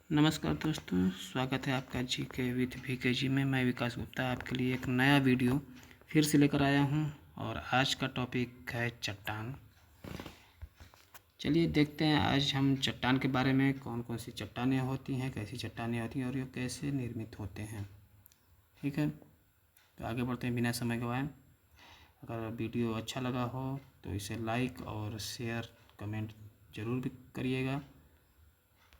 नमस्कार दोस्तों, स्वागत है आपका जी के विथ VKG में। मैं विकास गुप्ता आपके लिए एक नया वीडियो फिर से लेकर आया हूं और आज का टॉपिक है चट्टान। चलिए देखते हैं आज हम चट्टान के बारे में, कौन कौन सी चट्टानें होती हैं, कैसी चट्टानें होती हैं और ये कैसे निर्मित होते हैं। ठीक है, तो आगे बढ़ते हैं बिना समय गवाए। अगर वीडियो अच्छा लगा हो तो इसे लाइक और शेयर कमेंट ज़रूर भी करिएगा।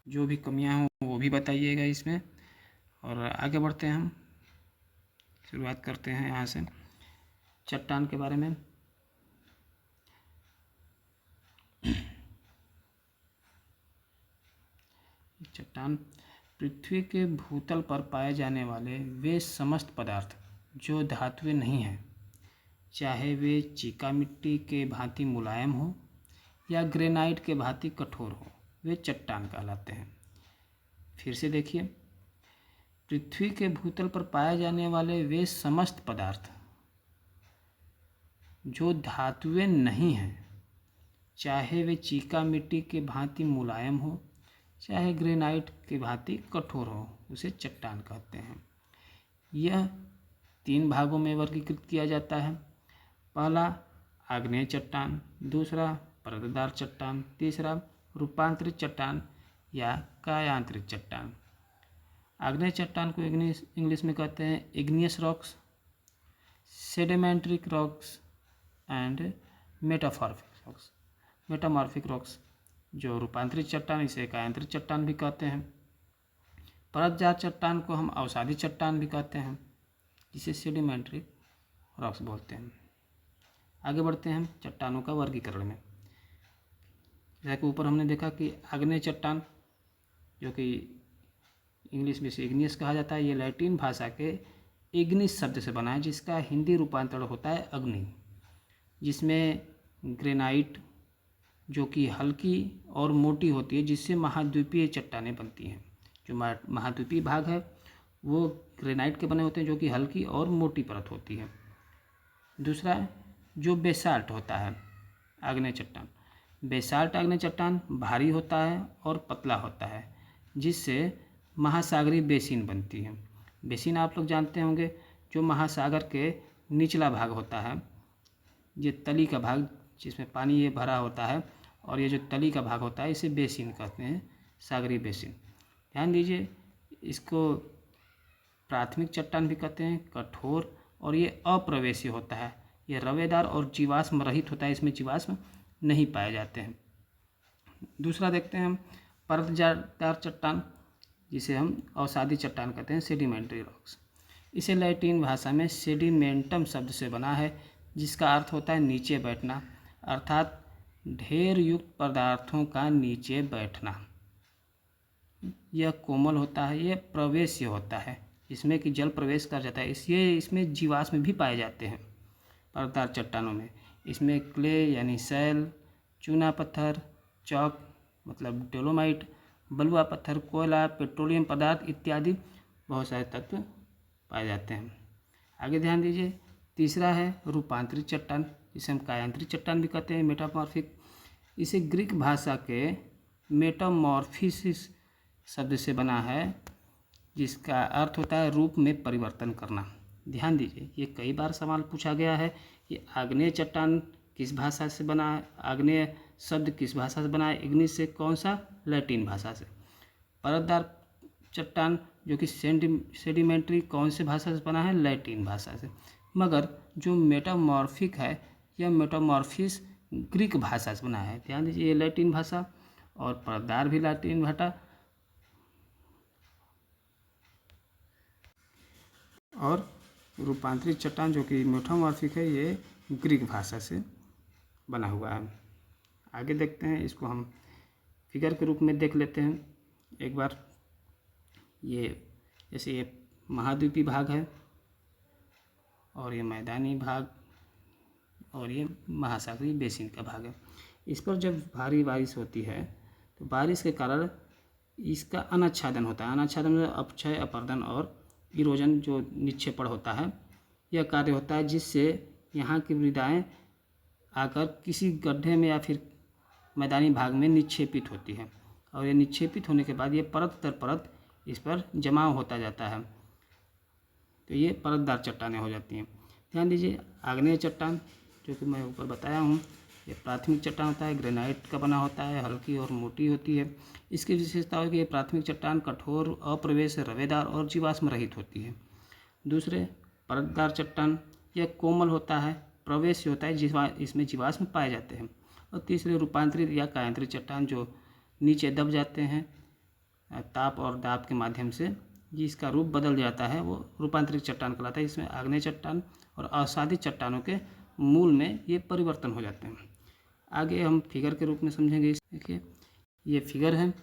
जो भी कमियां हों वो भी बताइएगा इसमें। और आगे बढ़ते हैं, हम शुरुआत करते हैं यहाँ से चट्टान के बारे में। चट्टान पृथ्वी के भूतल पर पाए जाने वाले वे समस्त पदार्थ जो धातुएं नहीं हैं, चाहे वे चीका मिट्टी के भांति मुलायम हो या ग्रेनाइट के भांति कठोर हो, वे चट्टान कहलाते हैं। फिर से देखिए, पृथ्वी के भूतल पर पाए जाने वाले वे समस्त पदार्थ जो धातुएं नहीं हैं, चाहे वे चीका मिट्टी के भांति मुलायम हो चाहे ग्रेनाइट के भांति कठोर हो, उसे चट्टान कहते हैं। यह 3 भागों में वर्गीकृत किया जाता है। पहला आग्नेय चट्टान, दूसरा परतदार चट्टान, तीसरा रूपांतरित चट्टान या कायांतरित चट्टान। आग्नेय चट्टान को इंग्लिश में कहते हैं igneous rocks, sedimentary rocks and metamorphic rocks. जो रूपांतरित चट्टान, इसे कायांतरित चट्टान भी कहते हैं। परतदार चट्टान को हम अवसादी चट्टान भी कहते हैं, जिसे सेडिमेंट्रिक रॉक्स बोलते हैं। आगे बढ़ते हैं चट्टानों का वर्गीकरण में। जैसा कि ऊपर हमने देखा कि आग्नेय चट्टान, जो कि इंग्लिश में से इग्नियस कहा जाता है, ये लैटिन भाषा के इग्निस शब्द से बना है, जिसका हिंदी रूपांतरण होता है अग्नि, जिसमें ग्रेनाइट जो कि हल्की और मोटी होती है, जिससे महाद्वीपीय चट्टानें बनती हैं। जो महाद्वीपीय भाग है वो ग्रेनाइट के बने होते हैं, जो कि हल्की और मोटी परत होती है। दूसरा जो बेसाल्ट होता है आग्नेय चट्टान, बेसाल्ट आग्नेय चट्टान भारी होता है और पतला होता है, जिससे महासागरीय बेसिन बनती है। बेसिन आप लोग जानते होंगे, जो महासागर के निचला भाग होता है, ये तली का भाग जिसमें पानी ये भरा होता है, और ये जो तली का भाग होता है इसे बेसिन कहते हैं, सागरीय बेसिन। ध्यान दीजिए, इसको प्राथमिक चट्टान भी कहते हैं, कठोर, और ये अप्रवेशी होता है। ये रवेदार और जीवाश्म रहित होता है, इसमें जीवाश्म नहीं पाए जाते हैं। दूसरा देखते हैं हम परतदार चट्टान, जिसे हम अवसादी चट्टान कहते हैं, सेडिमेंट्री रॉक्स। इसे लैटिन भाषा में सेडिमेंटम शब्द से बना है, जिसका अर्थ होता है नीचे बैठना, अर्थात ढेर युक्त पदार्थों का नीचे बैठना। यह कोमल होता है, यह प्रवेश्य होता है, इसमें कि जल प्रवेश कर जाता है, इसलिए इसमें जीवाश्म भी पाए जाते हैं परतदार चट्टानों में। इसमें क्ले यानी सैल, चूना पत्थर, चॉक मतलब डोलोमाइट, बलुआ पत्थर, कोयला, पेट्रोलियम पदार्थ इत्यादि बहुत सारे तत्व पाए जाते हैं। आगे ध्यान दीजिए, तीसरा है रूपांतरित चट्टान, जिसे हम कायांतरित चट्टान भी कहते हैं, मेटामॉर्फिक। इसे ग्रीक भाषा के मेटामॉर्फिसिस शब्द से बना है, जिसका अर्थ होता है रूप में परिवर्तन करना। ध्यान दीजिए, ये कई बार सवाल पूछा गया है कि आग्नेय चट्टान किस भाषा से बना है, आग्नेय शब्द किस भाषा से बना है, इग्निस से, कौन सा, लैटिन भाषा से। परतदार चट्टान जो कि सेडिमेंट्री कौन से भाषा से बना है, लैटिन भाषा से। मगर जो मेटामॉर्फिक है, यह मेटामॉर्फिस ग्रीक भाषा से बना है। ध्यान दीजिए, ये लैटिन भाषा, और परतदार भी लैटिन भाषा, और रूपांतरित चट्टान जो कि मेटामॉर्फिक है, ये ग्रीक भाषा से बना हुआ है। आगे देखते हैं, इसको हम फिगर के रूप में देख लेते हैं एक बार। ये जैसे ये महाद्वीपीय भाग है, और ये मैदानी भाग, और ये महासागरीय बेसिन का भाग है। इस पर जब भारी बारिश होती है तो बारिश के कारण इसका अनाच्छादन होता है। अनाच्छादन में अपक्षय, अपर्दन और इरोजन जो निक्षेपण होता है, यह कार्य होता है, जिससे यहाँ की मृदाएँ आकर किसी गड्ढे में या फिर मैदानी भाग में निक्षेपित होती है। और ये निक्षेपित होने के बाद ये परत दर परत इस पर जमाव होता जाता है, तो ये परतदार चट्टानें हो जाती हैं। ध्यान दीजिए, आग्नेय चट्टान जो कि मैं ऊपर बताया हूँ, ये प्राथमिक चट्टान होता है, ग्रेनाइट का बना होता है, हल्की और मोटी होती है। इसकी विशेषता है कि ये प्राथमिक चट्टान कठोर, अप्रवेश, रवेदार और जीवाश्म रहित होती है। दूसरे, परतदार चट्टान, यह कोमल होता है, प्रवेश होता है, इसमें जीवाश्म पाए जाते हैं। और तीसरे, रूपांतरित या कायांतरित चट्टान, जो नीचे दब जाते हैं ताप और दाब के माध्यम से, जिसका रूप बदल जाता है, वो रूपांतरित चट्टान कहलाता है। इसमें आग्नेय चट्टान और असाधित चट्टानों के मूल में ये परिवर्तन हो जाते हैं। आगे हम फिगर के रूप में समझेंगे। देखिए, ये फिगर है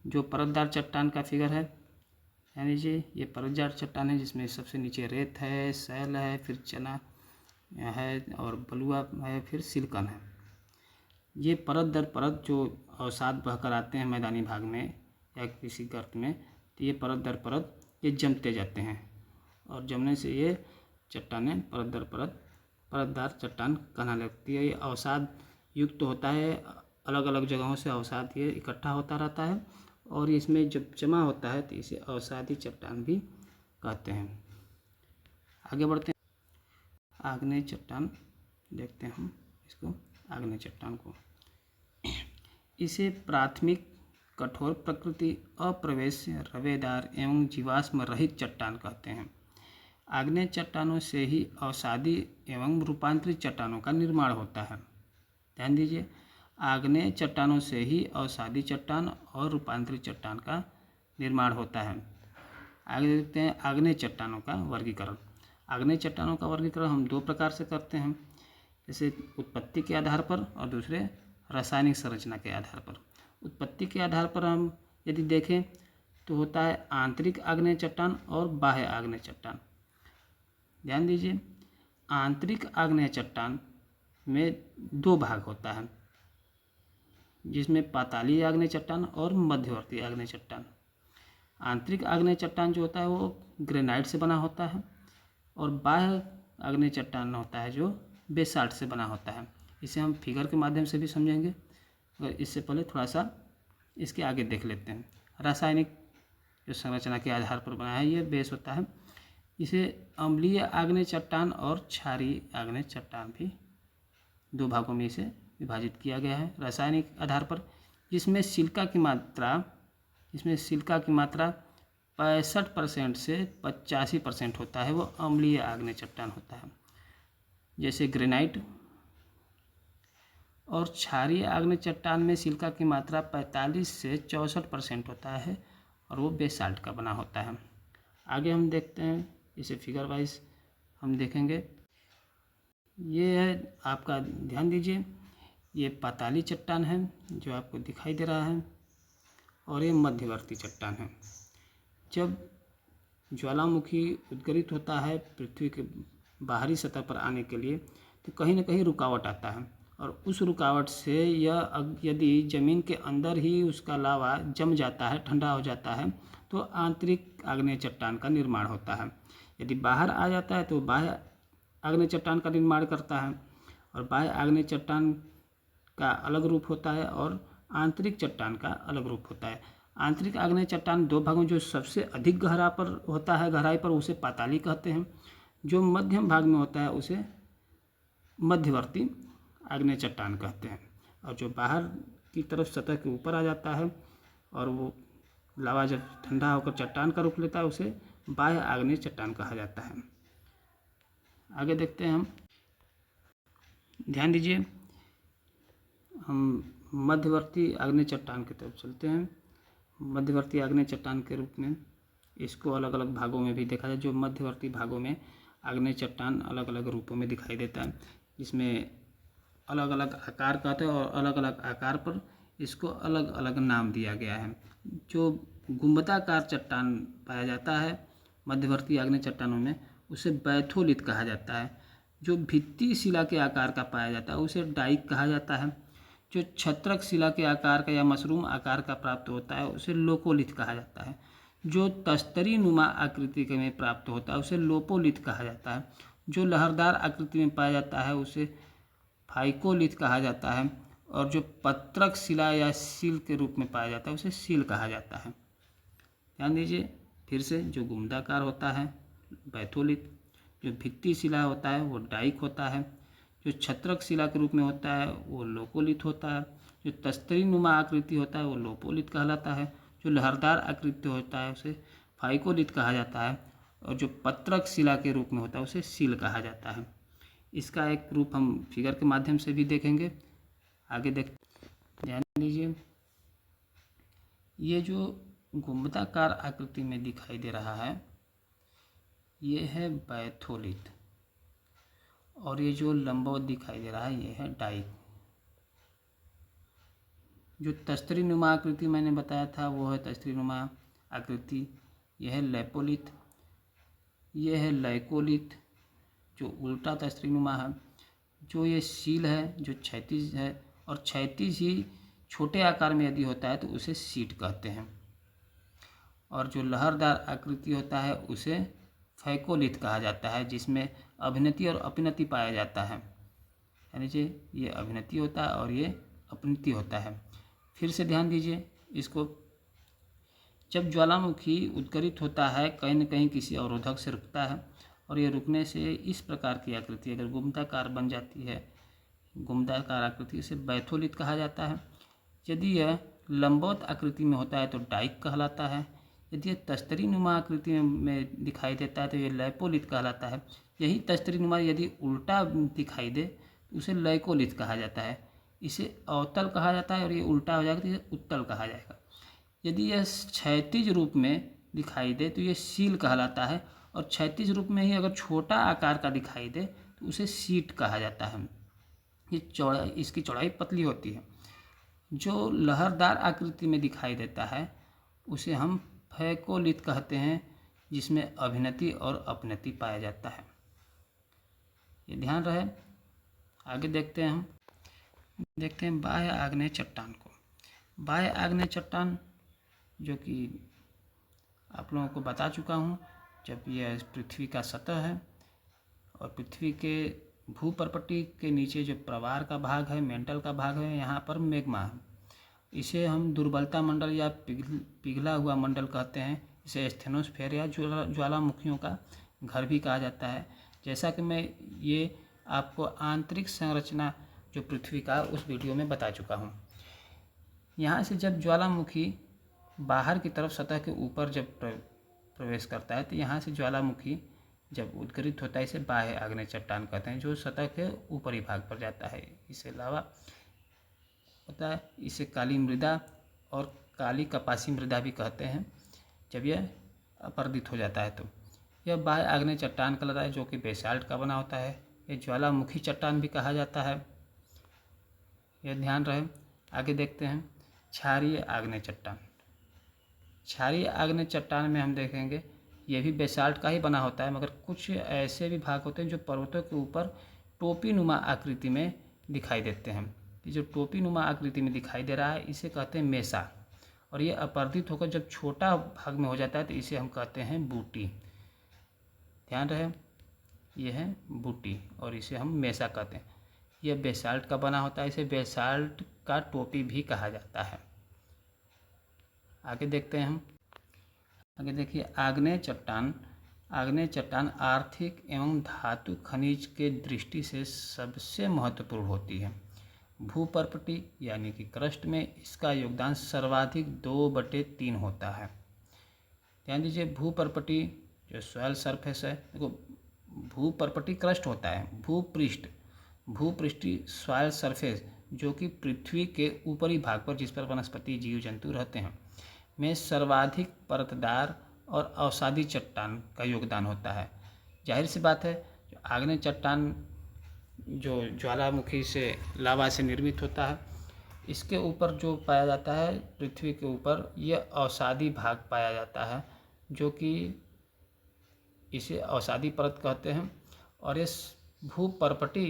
जो परतदार चट्टान का फिगर है। ध्यान दीजिए, ये परतदार चट्टान है जिसमें सबसे नीचे रेत है, सैल है, फिर चना है और बलुआ है, फिर सिलिकॉन है। ये परत दर परत जो अवसाद बहकर आते हैं मैदानी भाग में या किसी गर्त में, तो ये परत दर परत ये जमते जाते हैं और जमने से ये चट्टानें परत दर परत परतदार चट्टान कहना लगती है। ये अवसाद युक्त होता है, अलग अलग जगहों से अवसाद ये इकट्ठा होता रहता है और इसमें जब जमा होता है तो इसे अवसादी चट्टान भी कहते हैं। आगे बढ़ते हैं, आग्नेय चट्टान देखते हैं हम इसको, आग्नेय चट्टान को। इसे प्राथमिक, कठोर प्रकृति, अप्रवेश, रवेदार एवं जीवाश्म रहित चट्टान कहते हैं। आग्नेय चट्टानों से ही अवसादी एवं रूपांतरित चट्टानों का निर्माण होता है। ध्यान दीजिए, आग्नेय चट्टानों से ही अवसादी चट्टान और रूपांतरित चट्टान का निर्माण होता है। आगे देखते हैं आग्नेय चट्टानों का वर्गीकरण। आग्नेय चट्टानों का वर्गीकरण हम दो प्रकार से करते हैं, जैसे उत्पत्ति के आधार पर और दूसरे रासायनिक संरचना के आधार पर। उत्पत्ति के आधार पर हम यदि देखें तो होता है आंतरिक आग्नेय चट्टान और बाह्य आग्नेय चट्टान। ध्यान दीजिए, आंतरिक आग्नेय चट्टान में दो भाग होता है, जिसमें पातालीय आग्नेय चट्टान और मध्यवर्ती आग्नेय चट्टान। आंतरिक आग्नेय चट्टान जो होता है वो ग्रेनाइट से बना होता है और बाह्य आग्नेय चट्टान होता है जो बेसाल्ट से बना होता है। इसे हम फिगर के माध्यम से भी समझेंगे, और इससे पहले थोड़ा सा इसके आगे देख लेते हैं। रासायनिक जो संरचना के आधार पर बना है ये बेस होता है। इसे अम्लीय आग्नेय चट्टान और क्षारीय आग्नेय चट्टान भी दो भागों में इसे विभाजित किया गया है रासायनिक आधार पर। जिसमें सिलिका की मात्रा 65% से 85% होता है, वो अम्लीय आग्नेय चट्टान होता है, जैसे ग्रेनाइट। और क्षारीय आग्नेय चट्टान में सिलिका की मात्रा 45 से 64% होता है और वो बेसाल्ट का बना होता है। आगे हम देखते हैं, इसे फिगर वाइज हम देखेंगे। ये है आपका, ध्यान दीजिए, ये पाताली चट्टान है जो आपको दिखाई दे रहा है और ये मध्यवर्ती चट्टान है। जब ज्वालामुखी उद्गरित होता है पृथ्वी के बाहरी सतह पर आने के लिए, तो कहीं ना कहीं रुकावट आता है और उस रुकावट से यह यदि ज़मीन के अंदर ही उसका लावा जम जाता है, ठंडा हो जाता है, तो आंतरिक आग्नेय चट्टान का निर्माण होता है। यदि बाहर आ जाता है तो बाह्य आग्नेय चट्टान का निर्माण करता है और बाह्य आग्नेय चट्टान का अलग रूप होता है और आंतरिक चट्टान का अलग रूप होता है। आंतरिक आग्नेय चट्टान दो भागों, जो सबसे अधिक गहरा पर होता है, गहराई पर, उसे पाताली कहते हैं। जो मध्यम भाग में होता है उसे मध्यवर्ती आग्नेय चट्टान कहते हैं। और जो बाहर की तरफ सतह के ऊपर आ जाता है और वो लावा जब ठंडा होकर चट्टान का रूप लेता है, उसे बाह्य आग्नेय चट्टान कहा जाता है। आगे देखते हैं हम, ध्यान दीजिए, हम मध्यवर्ती आग्नेय चट्टान की तरफ चलते हैं। मध्यवर्ती आग्नेय चट्टान के रूप में इसको अलग अलग भागों में भी देखा जाए। जो मध्यवर्ती भागों में आग्नेय चट्टान अलग अलग रूपों में दिखाई देता है, जिसमें अलग अलग आकार का होता है और अलग अलग आकार पर इसको अलग अलग नाम दिया गया है। जो गुंबदाकार चट्टान पाया जाता है मध्यवर्ती आग्नेय चट्टानों में, उसे बैथोलिथ कहा जाता है। जो भित्ति शिला के आकार का पाया जाता है उसे डाइक कहा जाता है। जो छत्रक शिला के आकार का या मशरूम आकार का प्राप्त होता है उसे लोकोलिथ कहा जाता है। जो तस्तरी नुमा आकृति के में प्राप्त होता है उसे लोपोलिथ कहा जाता है। जो लहरदार आकृति में पाया जाता है उसे फाइकोलिथ कहा जाता है। और जो पत्रक शिला या सील के रूप में पाया जाता है उसे सील कहा जाता है। ध्यान दीजिए फिर से, जो गुम्बदाकार होता है बैथोलिथ, जो भित्ति शिला होता है वो डाइक होता है, जो छत्रक शिला के रूप में होता है वो लोकोलिथ होता है, जो तस्तरी नुमा आकृति होता है वो लोपोलिथ कहलाता है, जो लहरदार आकृति होता है उसे फाइकोलिथ कहा जाता है, और जो पत्रक शिला के रूप में होता है उसे सील कहा जाता है। इसका एक रूप हम फिगर के माध्यम से भी देखेंगे। आगे देख ध्यान दीजिए, ये जो गुम्बदाकार आकृति में दिखाई दे रहा है ये है बैथोलिथ, और ये जो लंबवत दिखाई दे रहा है ये है डाइक। जो तस्तरी नुमा आकृति मैंने बताया था वो है तस्तरी नुमा आकृति, यह है लेपोलिथ, यह है लैकोलिथ जो उल्टा तस्तरी नुमा है, जो ये सील है जो क्षैतिज है, और क्षैतिज ही छोटे आकार में यदि होता है तो उसे सीट कहते हैं, और जो लहरदार आकृति होता है उसे फैकोलिथ कहा जाता है, जिसमें अभिनति और अपनति पाया जाता है। यानी कि ये अभिनति होता है और ये अपनति होता है। फिर से ध्यान दीजिए इसको, जब ज्वालामुखी उद्गरित होता है कहीं न कहीं किसी अवरोधक से रुकता है, और ये रुकने से इस प्रकार की आकृति अगर गुम्बदाकार बन जाती है, गुम्बदाकार आकृति इसे बैथोलिथ कहा जाता है। यदि यह लंबवत आकृति में होता है तो डाइक कहलाता है, यदि यह तस्तरी नुमा आकृति में दिखाई देता है तो ये लैपोलिथ कहलाता है। यही तस्तरी नुमा यदि उल्टा दिखाई दे तो उसे लैकोलिथ कहा जाता है, इसे अवतल कहा जाता है, और ये उल्टा हो जाएगा तो इसे उत्तल कहा जाएगा। यदि यह क्षैतिज रूप में दिखाई दे तो ये सील कहलाता है, और क्षैतिज रूप में ही अगर छोटा आकार का दिखाई दे तो उसे सीट कहा जाता है। ये चौड़ाई, इसकी चौड़ाई पतली होती है। जो लहरदार आकृति में दिखाई देता है उसे हम फैकोलिथ कहते हैं, जिसमें अभिनति और अपनति पाया जाता है। ये ध्यान रहे। आगे देखते हैं, हम देखते हैं बाह्य आग्नेय चट्टान को। बाह्य आग्नेय चट्टान जो कि आप लोगों को बता चुका हूँ, जब यह पृथ्वी का सतह है और पृथ्वी के भूपर्पटी के नीचे जो प्रवार का भाग है, मेंटल का भाग है, यहाँ पर मैग्मा है। इसे हम दुर्बलता मंडल या पिघला हुआ मंडल कहते हैं। इसे स्टेनोस्फेयर या ज्वालामुखियों का घर भी कहा जाता है। जैसा कि मैं ये आपको आंतरिक संरचना जो पृथ्वी का उस वीडियो में बता चुका हूँ। यहाँ से जब ज्वालामुखी बाहर की तरफ सतह के ऊपर जब प्रवेश करता है तो यहाँ से ज्वालामुखी जब उद्गरित होता है इसे बाह्य आग्नेय चट्टान कहते हैं, जो सतह के ऊपरी भाग पर जाता है। इसके अलावा होता है इसे काली मृदा और काली कपासी मृदा भी कहते हैं जब यह अपर्दित हो जाता है। तो यह बाह्य आग्नेय चट्टान कहलाता है, जो कि बेसाल्ट का बना होता है। यह ज्वालामुखी चट्टान भी कहा जाता है, यह ध्यान रहे। आगे देखते हैं क्षारीय आग्नेय चट्टान। क्षारीय आग्नेय चट्टान में हम देखेंगे ये भी बेसाल्ट का ही बना होता है, मगर कुछ ऐसे भी भाग होते हैं जो पर्वतों के ऊपर टोपी नुमा आकृति में दिखाई देते हैं। ये जो टोपी नुमा आकृति में दिखाई दे रहा है इसे कहते हैं मेसा, और ये अपर्दित होकर जब छोटा भाग में हो जाता है तो इसे हम कहते हैं बूटी। ध्यान रहे, ये है बूटी और इसे हम मेसा कहते हैं। यह बेसाल्ट का बना होता है, इसे बेसाल्ट का टोपी भी कहा जाता है। आगे देखते हैं हम, आगे देखिए आग्नेय चट्टान। आग्नेय चट्टान आर्थिक एवं धातु खनिज के दृष्टि से सबसे महत्वपूर्ण होती है। भूपर्पटी यानी कि क्रस्ट में इसका योगदान सर्वाधिक 2/3 होता है। ध्यान दीजिए, भूपर्पटी जो सॉइल सरफेस है, देखो भूपर्पटी क्रस्ट होता है, भूपृष्ठीय सॉइल सरफेस जो कि पृथ्वी के ऊपरी भाग पर जिस पर वनस्पति जीव जंतु रहते हैं में सर्वाधिक परतदार और अवसादी चट्टान का योगदान होता है। जाहिर सी बात है, जो आग्नेय चट्टान जो ज्वालामुखी से लावा से निर्मित होता है, इसके ऊपर जो पाया जाता है पृथ्वी के ऊपर, यह अवसादी भाग पाया जाता है, जो कि इसे अवसादी परत कहते हैं। और इस भूपर्पटी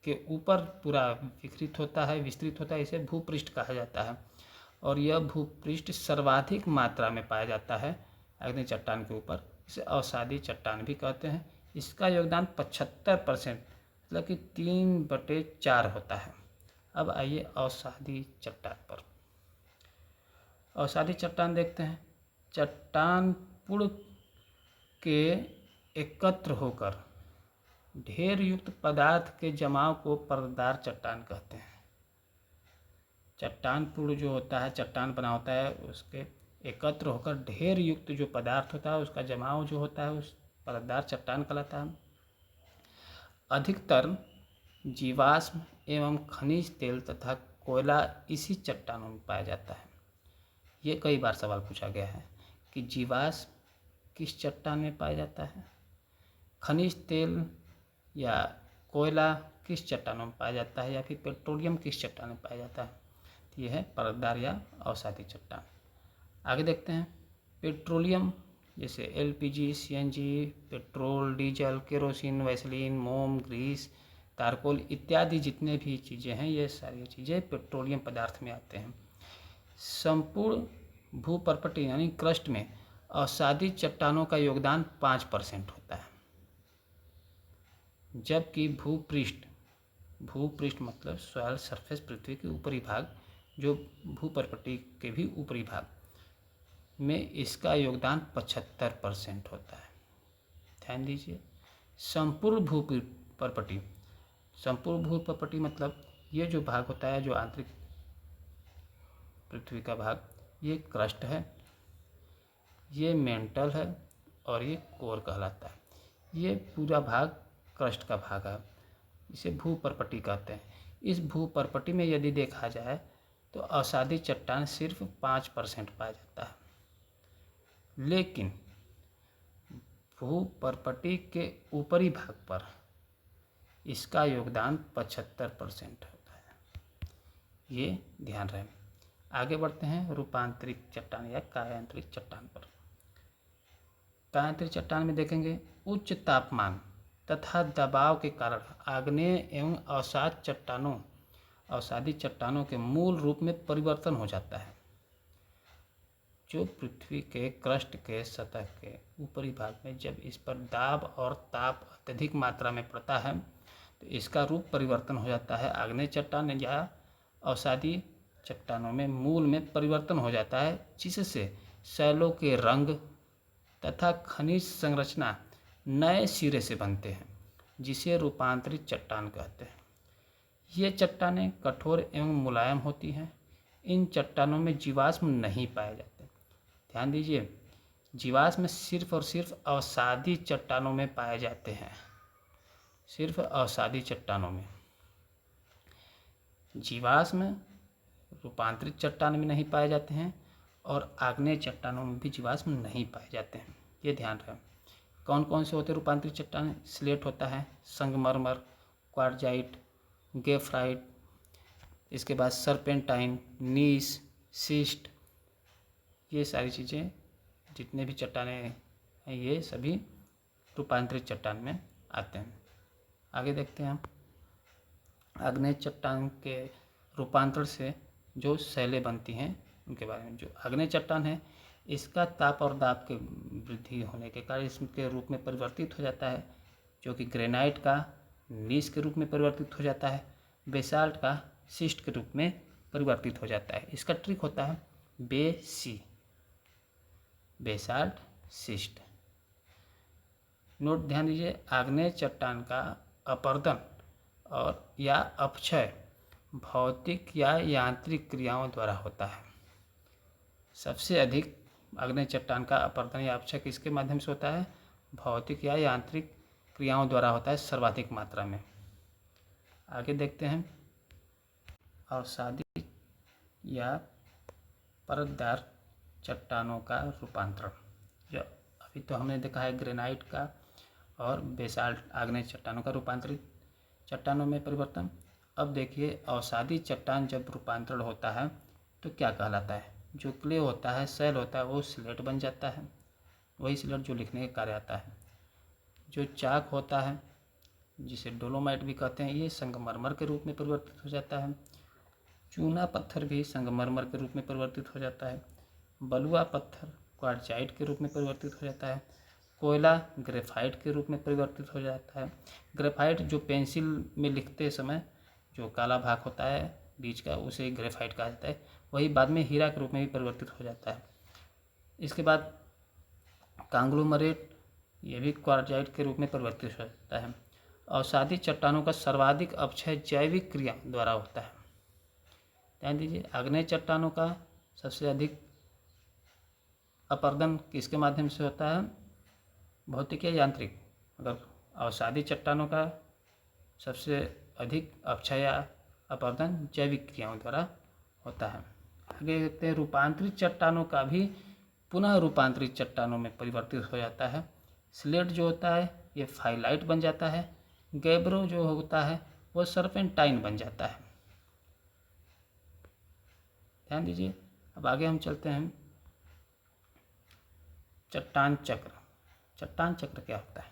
के ऊपर पूरा विस्तृत होता है, इसे भूपृष्ठ कहा जाता है। और यह भूपृष्ठ सर्वाधिक मात्रा में पाया जाता है आग्नेय चट्टान के ऊपर, इसे अवसादी चट्टान भी कहते हैं। इसका योगदान 75%, मतलब कि 3/4 होता है। अब आइए अवसादी चट्टान पर। अवसादी चट्टान देखते हैं। चट्टान पुड़ के एकत्र होकर ढेर युक्त पदार्थ के जमाव को परतदार चट्टान कहते हैं। चट्टान पुड़ जो होता है, चट्टान बना होता है, उसके एकत्र होकर ढेर युक्त जो पदार्थ होता है उसका जमाव जो होता है उस परतदार चट्टान कहलाता है। अधिकतर जीवाश्म एवं खनिज तेल तथा कोयला इसी चट्टानों में पाया जाता है। ये कई बार सवाल पूछा गया है कि जीवाश्म किस चट्टान में पाया जाता है, खनिज तेल या कोयला किस चट्टानों में पाया जाता है, या फिर पेट्रोलियम किस चट्टान में पाया जाता है। तो यह है परतदार या अवसादी चट्टान। आगे देखते हैं। पेट्रोलियम जैसे LPG, CNG, petrol, diesel, kerosene, Vaseline, मोम, ग्रीस, तारकोल इत्यादि जितने भी चीज़ें हैं, ये सारी चीज़ें पेट्रोलियम पदार्थ में आते हैं। संपूर्ण भूपर्पटी यानी क्रस्ट में अवसादी चट्टानों का योगदान 5% होता है, जबकि भूपृष्ठ मतलब सॉइल सरफेस, पृथ्वी के ऊपरी भाग, जो भूपर्पटी के भी ऊपरी भाग में इसका योगदान 75% होता है। ध्यान दीजिए। संपूर्ण भूपर्पटी मतलब ये जो भाग होता है, जो आंतरिक पृथ्वी का भाग, ये क्रस्ट है, ये मेंटल है और ये कोर कहलाता है। ये पूरा भाग क्रस्ट का भाग है, इसे भूपर्पटी कहते हैं। इस भूपर्पटी में यदि देखा जाए तो अवसादी चट्टान सिर्फ 5% पाया जाता है, लेकिन भूपर्पटी के ऊपरी भाग पर इसका योगदान 75% होता है। ये ध्यान रहे। आगे बढ़ते हैं रूपांतरित चट्टान या कायांतरित चट्टान पर। कायांतरित चट्टान में देखेंगे उच्च तापमान तथा दबाव के कारण आग्नेय एवं अवसादी चट्टानों के मूल रूप में परिवर्तन हो जाता है। जो पृथ्वी के क्रस्ट के सतह के ऊपरी भाग में जब इस पर दाब और ताप अत्यधिक मात्रा में पड़ता है तो इसका रूप परिवर्तन हो जाता है। आग्नेय चट्टान या अवसादी चट्टानों में मूल में परिवर्तन हो जाता है, जिससे शैलों के रंग तथा खनिज संरचना नए सिरे से बनते हैं, जिसे रूपांतरित चट्टान कहते हैं। ये चट्टानें कठोर एवं मुलायम होती हैं। इन चट्टानों में जीवाश्म नहीं पाए जाते। ध्यान दीजिए, जीवाश्म सिर्फ और सिर्फ अवसादी चट्टानों में पाए जाते हैं, सिर्फ अवसादी चट्टानों में। जीवाश्म रूपांतरित चट्टान में नहीं पाए जाते हैं और आग्नेय चट्टानों में भी जीवाश्म नहीं पाए जाते हैं। ये ध्यान रखें। कौन कौन से होते हैं रूपांतरित चट्टान? स्लेट होता है, संगमरमर, क्वार्जाइट, गेफ्राइट, इसके बाद सर्पेंटाइन, नीस, सिस्ट, ये सारी चीज़ें जितने भी चट्टानें हैं ये सभी रूपांतरित चट्टान में आते हैं। आगे देखते हैं हम आग्नेय चट्टान के रूपांतरण से जो शैलें बनती हैं उनके बारे में। जो आग्नेय चट्टान है इसका ताप और दाब के वृद्धि होने के कारण इसके रूप में परिवर्तित हो जाता है, जो कि ग्रेनाइट का नीस के रूप में परिवर्तित हो जाता है, बेसाल्ट का सिस्ट के रूप में परिवर्तित हो जाता है। इसका ट्रिक होता है बेसाल्ट सिस्ट। नोट ध्यान दीजिए, आग्नेय चट्टान का अपरदन और या अपक्षय भौतिक या यांत्रिक क्रियाओं द्वारा होता है। सबसे अधिक आग्नेय चट्टान का अपरदन या अपक्षय किसके माध्यम से होता है? भौतिक या यांत्रिक क्रियाओं द्वारा होता है, सर्वाधिक मात्रा में। आगे देखते हैं अवसादी या परतदार चट्टानों का रूपांतरण। जो अभी तो हमने देखा है ग्रेनाइट का और बेसाल्ट आग्नेय चट्टानों का रूपांतरित चट्टानों में परिवर्तन। अब देखिए अवसादी चट्टान जब रूपांतरण होता है तो क्या कहलाता है? जो क्ले होता है, शैल होता है, वो स्लेट बन जाता है। वही स्लेट जो लिखने के कार्य आता है। जो चाक होता है जिसे डोलोमाइट भी कहते हैं, ये संगमरमर के रूप में परिवर्तित हो जाता है। चूना पत्थर भी संगमरमर के रूप में परिवर्तित हो जाता है। बलुआ पत्थर क्वार्टजाइट के रूप में परिवर्तित हो जाता है। कोयला ग्रेफाइट के रूप में परिवर्तित हो जाता है। ग्रेफाइट जो पेंसिल में लिखते समय जो काला भाग होता है बीच का, उसे ग्रेफाइट कहा जाता है। वही बाद में हीरा के रूप में भी परिवर्तित हो जाता है। इसके बाद कांग्लोमरेट, ये भी क्वार्जाइट के रूप में परिवर्तित हो जाता है। अवसादी चट्टानों का सर्वाधिक अपक्षय जैविक क्रिया द्वारा होता है। ध्यान दीजिए, आग्नेय चट्टानों का सबसे अधिक अपरदन किसके माध्यम से होता है? भौतिक या यांत्रिक। अगर अवसादी चट्टानों का सबसे अधिक अपक्षय या अपरदन जैविक क्रियाओं द्वारा होता है। आगे देखते हैं, रूपांतरित चट्टानों का भी पुनः रूपांतरित चट्टानों में परिवर्तित हो जाता है। स्लेट जो होता है ये फाइलाइट बन जाता है। गैब्रो जो होता है वो सर्पेंटाइन बन जाता है। ध्यान दीजिए। अब आगे हम चलते हैं, चट्टान चक्र। चट्टान चक्र क्या होता है?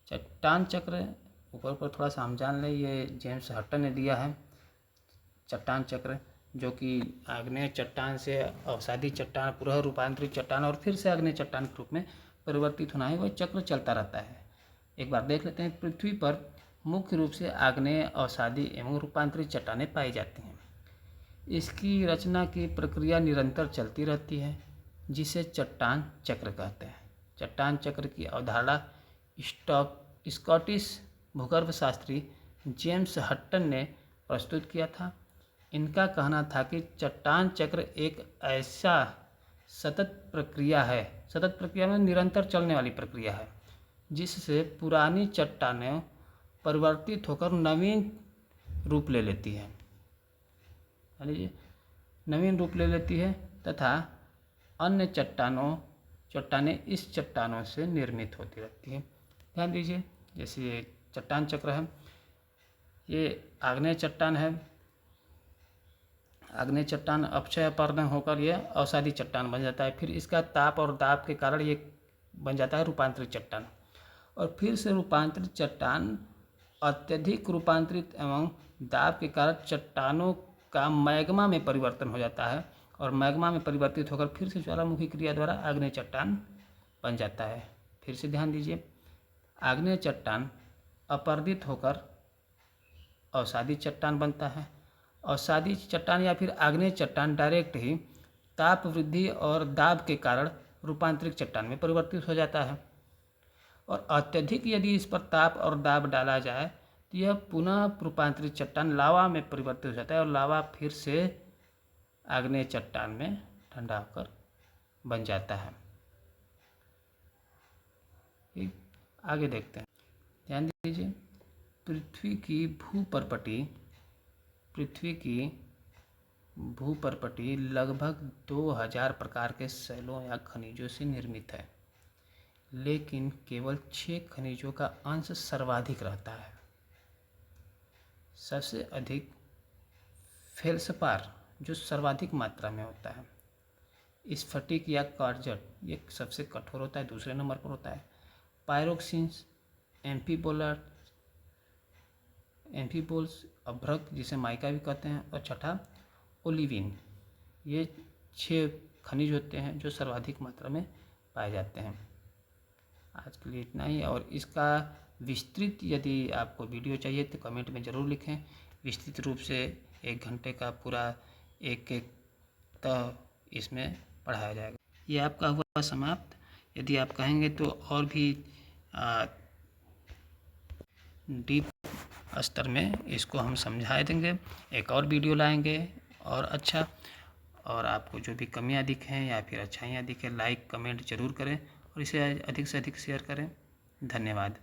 चट्टान चक्र ऊपर पर थोड़ा सा हम जान लें, ये जेम्स हटन ने दिया है। चट्टान चक्र जो कि आग्नेय चट्टान से अवसादी चट्टान, पुनः रूपांतरित चट्टान और फिर से आग्नेय चट्टान के रूप में परिवर्तित होना है, वह चक्र चलता रहता है। एक बार देख लेते हैं। पृथ्वी पर मुख्य रूप से आग्नेय, अवसादी एवं रूपांतरित चट्टानें पाई जाती हैं। इसकी रचना की प्रक्रिया निरंतर चलती रहती है, जिसे चट्टान चक्र कहते हैं। चट्टान चक्र की अवधारणा स्कॉटिश भूगर्भ शास्त्री जेम्स हटन ने प्रस्तुत किया था। इनका कहना था कि चट्टान चक्र एक ऐसा सतत प्रक्रिया है, सतत प्रक्रिया में निरंतर चलने वाली प्रक्रिया है, जिससे पुरानी चट्टानें परिवर्तित होकर नवीन रूप ले लेती है, नवीन रूप ले लेती है तथा अन्य चट्टानें इस चट्टानों से निर्मित होती रहती हैं। ध्यान दीजिए, जैसे ये चट्टान चक्र है, ये आग्नेय चट्टान है। आग्नेय चट्टान अपक्षय अपरदन होकर ये अवसादी चट्टान बन जाता है। फिर इसका ताप और दाब के कारण ये बन जाता है रूपांतरित चट्टान, और फिर से रूपांतरित चट्टान अत्यधिक रूपांतरित एवं दाब के कारण चट्टानों का मैग्मा में परिवर्तन हो जाता है, और मैग्मा में परिवर्तित होकर फिर से ज्वालामुखी क्रिया द्वारा आग्नेय चट्टान बन जाता है। फिर से ध्यान दीजिए, आग्नेय चट्टान अपरदित होकर अवसादी चट्टान बनता है। अवसादी चट्टान या फिर आग्नेय चट्टान डायरेक्ट ही ताप वृद्धि और दाब के कारण रूपांतरित चट्टान में परिवर्तित हो जाता है, और अत्यधिक यदि इस पर ताप और दाब डाला जाए तो यह पुनः रूपांतरित चट्टान लावा में परिवर्तित हो जाता है, और लावा फिर से आग्नेय चट्टान में ठंडा होकर बन जाता है। आगे देखते हैं। ध्यान दीजिए, पृथ्वी की भूपर्पटी लगभग 2000 प्रकार के शैलों या खनिजों से निर्मित है, लेकिन केवल 6 खनिजों का अंश सर्वाधिक रहता है। सबसे अधिक फेल्सपार जो सर्वाधिक मात्रा में होता है। स्फटिक या कार्जट ये सबसे कठोर होता है, दूसरे नंबर पर होता है। पायरोक्सिन्स, एम्फीबोल्स, अभ्रक जिसे माइका भी कहते हैं, और छठा ओलिविन। ये 6 खनिज होते हैं जो सर्वाधिक मात्रा में पाए जाते हैं। आज के लिए इतना ही, और इसका विस्तृत यदि आपको वीडियो चाहिए तो कमेंट में ज़रूर लिखें। विस्तृत रूप से 1 घंटे का पूरा एक इसमें पढ़ाया जाएगा। ये आपका हुआ समाप्त। यदि आप कहेंगे तो और भी डीप स्तर में इसको हम समझा देंगे, एक और वीडियो लाएंगे और अच्छा। और आपको जो भी कमियां दिखें या फिर अच्छाइयाँ दिखें, लाइक कमेंट ज़रूर करें और इसे अधिक से अधिक शेयर करें। धन्यवाद।